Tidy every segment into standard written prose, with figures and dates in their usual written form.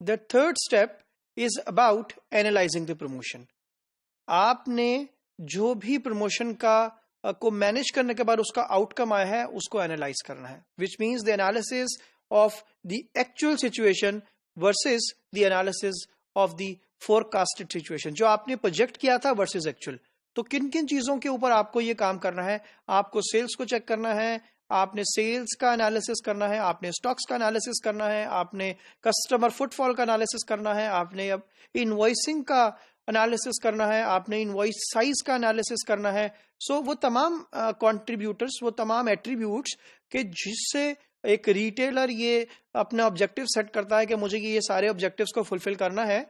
The third step is about analysing the promotion. आपने जो भी प्रमोशन का को मैनेज करने के बाद उसका आउटकम आया है उसको एनालाइज करना है, which means the analysis of the actual situation versus the analysis of the forecasted situation. जो आपने प्रोजेक्ट किया था वर्सेस एक्चुअल। तो किन किन चीजों के ऊपर आपको ये काम करना है? आपको सेल्स को चेक करना है, आपने सेल्स का एनालिसिस करना है, आपने स्टॉक्स का एनालिसिस करना है, आपने कस्टमर फुटफॉल का एनालिसिस करना है, आपने अब इनवॉइसिंग का एनालिसिस करना है, आपने इनवॉइस साइज का एनालिसिस करना है। सो वो तमाम कंट्रीब्यूटर्स, वो तमाम एट्रीब्यूट्स के जिससे एक रिटेलर ये अपना ऑब्जेक्टिव सेट करता है कि मुझे ये सारे ऑब्जेक्टिव्स को फुलफिल करना है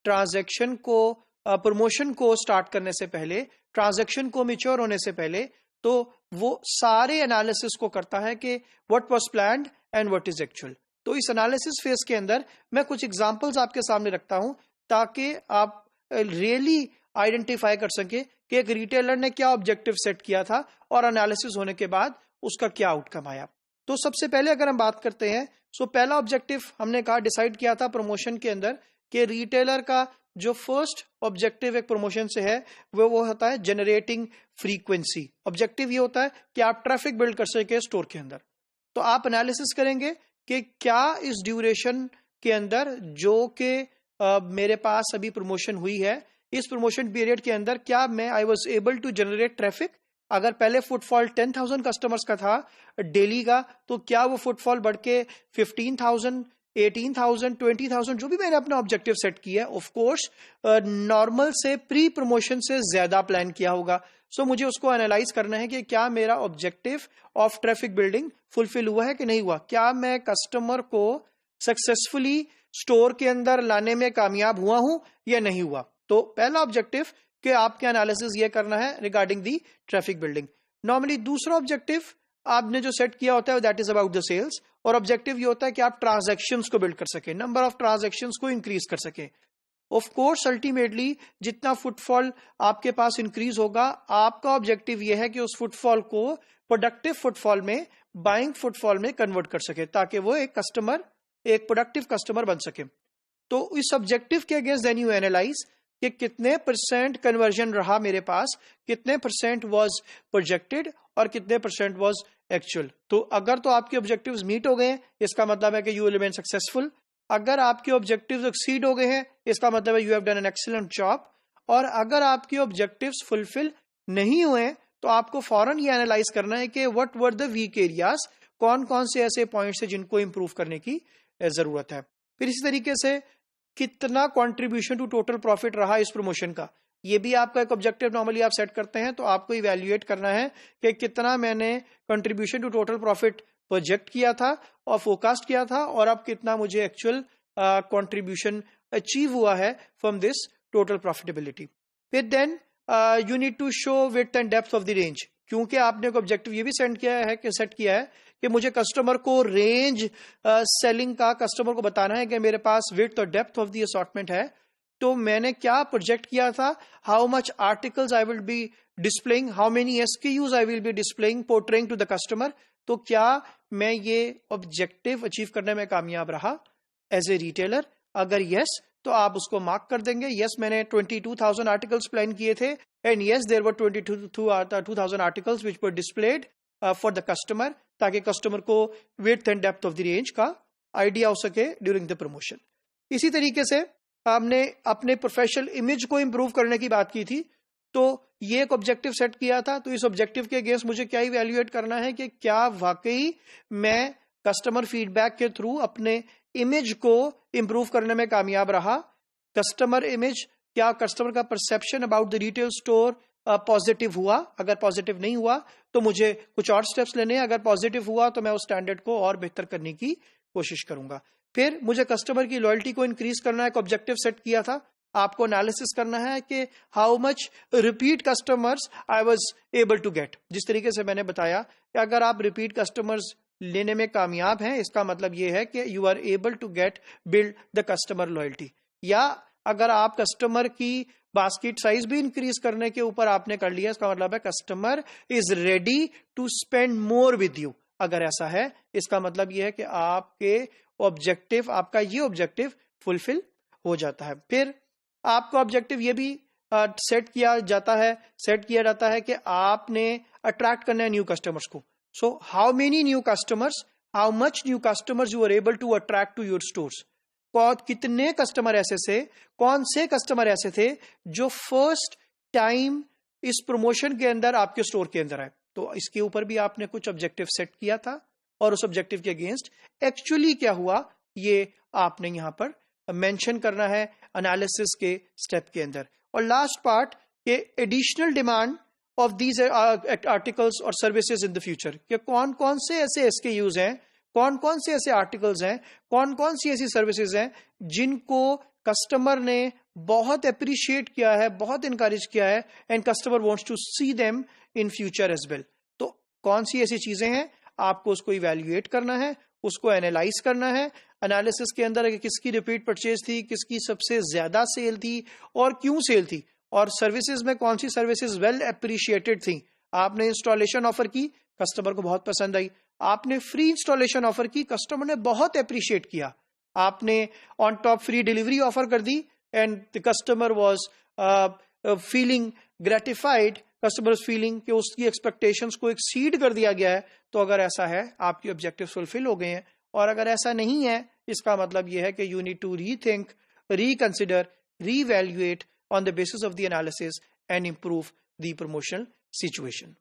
ट्रांजैक्शन को, प्रमोशन को स्टार्ट करने से पहले, ट्रांजैक्शन को मैच्योर होने से पहले। तो वो सारे एनालिसिस को करता है कि what was planned and what is actual. तो इस एनालिसिस फेज के अंदर मैं कुछ एग्जांपल्स आपके सामने रखता हूं ताकि आप रियली आइडेंटिफाई कर सके कि एक रिटेलर ने क्या ऑब्जेक्टिव सेट किया था और एनालिसिस होने के बाद उसका क्या आउटकम आया। तो सबसे पहले अगर हम बात करते हैं, सो पहला ऑब्जेक्टिव हमने कहा डिसाइड किया था प्रमोशन के अंदर कि रिटेलर का जो फर्स्ट ऑब्जेक्टिव एक प्रमोशन से है वो होता है जनरेटिंग फ्रीक्वेंसी। ऑब्जेक्टिव ये होता है कि आप ट्रैफिक बिल्ड कर सके स्टोर के अंदर। तो आप एनालिसिस करेंगे कि क्या इस ड्यूरेशन के अंदर जो कि मेरे पास अभी प्रमोशन हुई है, इस प्रमोशन पीरियड के अंदर क्या मैं I was able to generate traffic. अगर पहले फुटफॉल 10,000 कस्टमर्स का था डेली का, तो क्या वो फुटफॉल बढ़ के 15,000, 18,000, 20,000 जो भी मैंने अपना ऑब्जेक्टिव सेट किया है, ऑफ कोर्स नॉर्मल से प्री प्रमोशन से ज्यादा प्लान किया होगा। सो मुझे उसको एनालाइज करना है कि क्या मेरा objective of traffic building fulfil हुआ है कि नहीं हुआ, क्या मैं कस्टमर को सक्सेसफुली स्टोर के अंदर लाने में कामयाब हुआ हूं या नहीं हुआ। तो पहला ऑब्जेक्टिव कि आपका एनालिसिस ये करना है regarding the traffic building. Normally दूसरा ऑब्जेक्टिव आपने जो सेट किया होता है that is about the sales, और ऑब्जेक्टिव ये होता है कि आप ट्रांजैक्शंस को बिल्ड कर सके, नंबर ऑफ ट्रांजैक्शंस को इंक्रीज कर सके। ऑफ कोर्स अल्टीमेटली जितना फुटफॉल आपके पास इंक्रीज होगा, आपका ऑब्जेक्टिव ये है कि उस फुटफॉल को प्रोडक्टिव फुटफॉल में, बाइंग फुटफॉल में कन्वर्ट कर सके ताकि वो एक प्रोडक्टिव कस्टमर बन सके। तो इस ऑब्जेक्टिव के अगेंस्ट देन यू एनालाइज कि कितने परसेंट कन्वर्जन रहा मेरे पास, कितने परसेंट वाज प्रोजेक्टेड और कितने परसेंट वाज एक्चुअल। तो अगर तो आपके ऑब्जेक्टिव्स मीट हो गए हैं, इसका मतलब है कि यू विल रिमेन सक्सेसफुल। अगर आपके ऑब्जेक्टिव्स एक्सीड हो गए हैं, इसका मतलब है you have done an excellent job. और अगर आपके ऑब्जेक्टिव्स फुलफिल नहीं हुए तो आपको फौरन ये एनालाइज करना है कि what were the weak areas, कौन कौन से ऐसे पॉइंट्स हैं जिनको इंप्रूव करने की जरूरत है। फिर इसी तरीके से कितना कंट्रीब्यूशन टू टोटल प्रॉफिट रहा इस प्रमोशन का, ये भी आपका एक ऑब्जेक्टिव नॉर्मली आप सेट करते हैं। तो आपको इवैल्यूएट करना है कि कितना मैंने contribution to total profit project किया था और फोरकास्ट किया था, और अब कितना मुझे एक्चुअल कंट्रीब्यूशन अचीव हुआ है फ्रॉम दिस टोटल प्रॉफिटेबिलिटी। फिर then you need to show width and depth of the range, क्योंकि आपने एक ऑब्जेक्टिव ये भी सेट किया है कि मुझे कस्टमर को रेंज सेलिंग का कस्टमर को बताना है कि मेरे पास विड्थ और डेप्थ ऑफ द असॉर्टमेंट है। तो मैंने क्या प्रोजेक्ट किया था, how much articles I will be displaying, how many SKUs I will be displaying portraying to the customer. तो क्या मैं ये ऑब्जेक्टिव अचीव करने में कामयाब रहा एज ए रिटेलर? अगर यस तो आप उसको मार्क कर देंगे, यस मैंने 22,000 आर्टिकल्स प्लान किए थे and yes there were 22,000 articles which were displayed for the customer, ताकि कस्टमर को width and depth of the range का आइडिया हो सके ड्यूरिंग द प्रमोशन। इसी तरीके से हमने अपने प्रोफेशनल इमेज को इंप्रूव करने की बात की थी, तो ये एक ऑब्जेक्टिव सेट किया था। तो इस ऑब्जेक्टिव के अगेंस्ट मुझे क्या इवैल्यूएट करना है कि क्या वाकई मैं कस्टमर फीडबैक के थ्रू अपने इमेज को इंप्रूव करने में कामयाब रहा। कस्टमर इमेज, क्या कस्टमर का perception about the retail store positive हुआ? अगर पॉजिटिव नहीं हुआ तो मुझे कुछ और स्टेप्स लेने हैं, अगर पॉजिटिव हुआ तो मैं उस स्टैंडर्ड को और बेहतर करने की कोशिश करूंगा। फिर मुझे कस्टमर की लॉयल्टी को इंक्रीज करना है, एक ऑब्जेक्टिव सेट किया था। आपको एनालिसिस करना है कि how much repeat customers I was able to get. जिस तरीके से मैंने बताया कि अगर आप रिपीट कस्टमर्स लेने में कामयाब हैं, इसका मतलब यह है कि you are able to get build the customer loyalty. या अगर आप कस्टमर की बास्केट साइज भी इंक्रीज करने के ऊपर आपने कर लिया, इसका मतलब है customer is ready to spend more with you. अगर ऐसा है, इसका मतलब यह है कि आपके ऑब्जेक्टिव, आपका ये ऑब्जेक्टिव फुलफिल हो जाता है। फिर आपका ऑब्जेक्टिव ये भी सेट किया जाता है कि आपने अट्रैक्ट करना है न्यू कस्टमर्स को। So how many new customers, how much new customers you are able to attract to your stores. कितने कस्टमर ऐसे थे, कौन से कस्टमर ऐसे थे जो फर्स्ट टाइम इस प्रमोशन के अंदर आपके स्टोर के अंदर आए। तो इसके ऊपर भी आपने कुछ ऑब्जेक्टिव सेट किया था और उस ऑब्जेक्टिव के अगेंस्ट एक्चुअली क्या हुआ ये आपने यहां पर मेंशन करना है एनालिसिस के स्टेप के अंदर। और लास्ट पार्ट के additional demand of these articles और सर्विसेज इन द फ्यूचर, कि कौन कौन से ऐसे SKUs हैं, कौन कौन से ऐसे आर्टिकल्स हैं, कौन कौन सी ऐसी सर्विसेज हैं जिनको कस्टमर ने बहुत अप्रिशिएट किया है, बहुत इंकरेज किया है, and customer wants to see them in future as well. तो कौन सी ऐसी चीजें हैं, आपको उसको इवेल्युएट करना है, उसको एनालाइज करना है। एनालिसिस के अंदर किसकी रिपीट परचेज थी, किसकी सबसे ज्यादा सेल थी और क्यों सेल थी, और सर्विसेज में कौन सी सर्विसेज वेल अप्रिशिएटेड थी। आपने इंस्टॉलेशन ऑफर की, कस्टमर को बहुत पसंद आई। आपने फ्री इंस्टॉलेशन ऑफर की, कस्टमर ने बहुत अप्रिशिएट किया। आपने on top free delivery offer कर दी and the customer was feeling gratified, customer feeling कि उसकी एक्सपेक्टेशंस को एक्सीड कर दिया गया है। तो अगर ऐसा है, आपकी ऑब्जेक्टिव फुलफिल हो गए हैं। और अगर ऐसा नहीं है, इसका मतलब यह है कि you need to rethink, reconsider, reevaluate on the basis of the analysis and improve the promotional situation.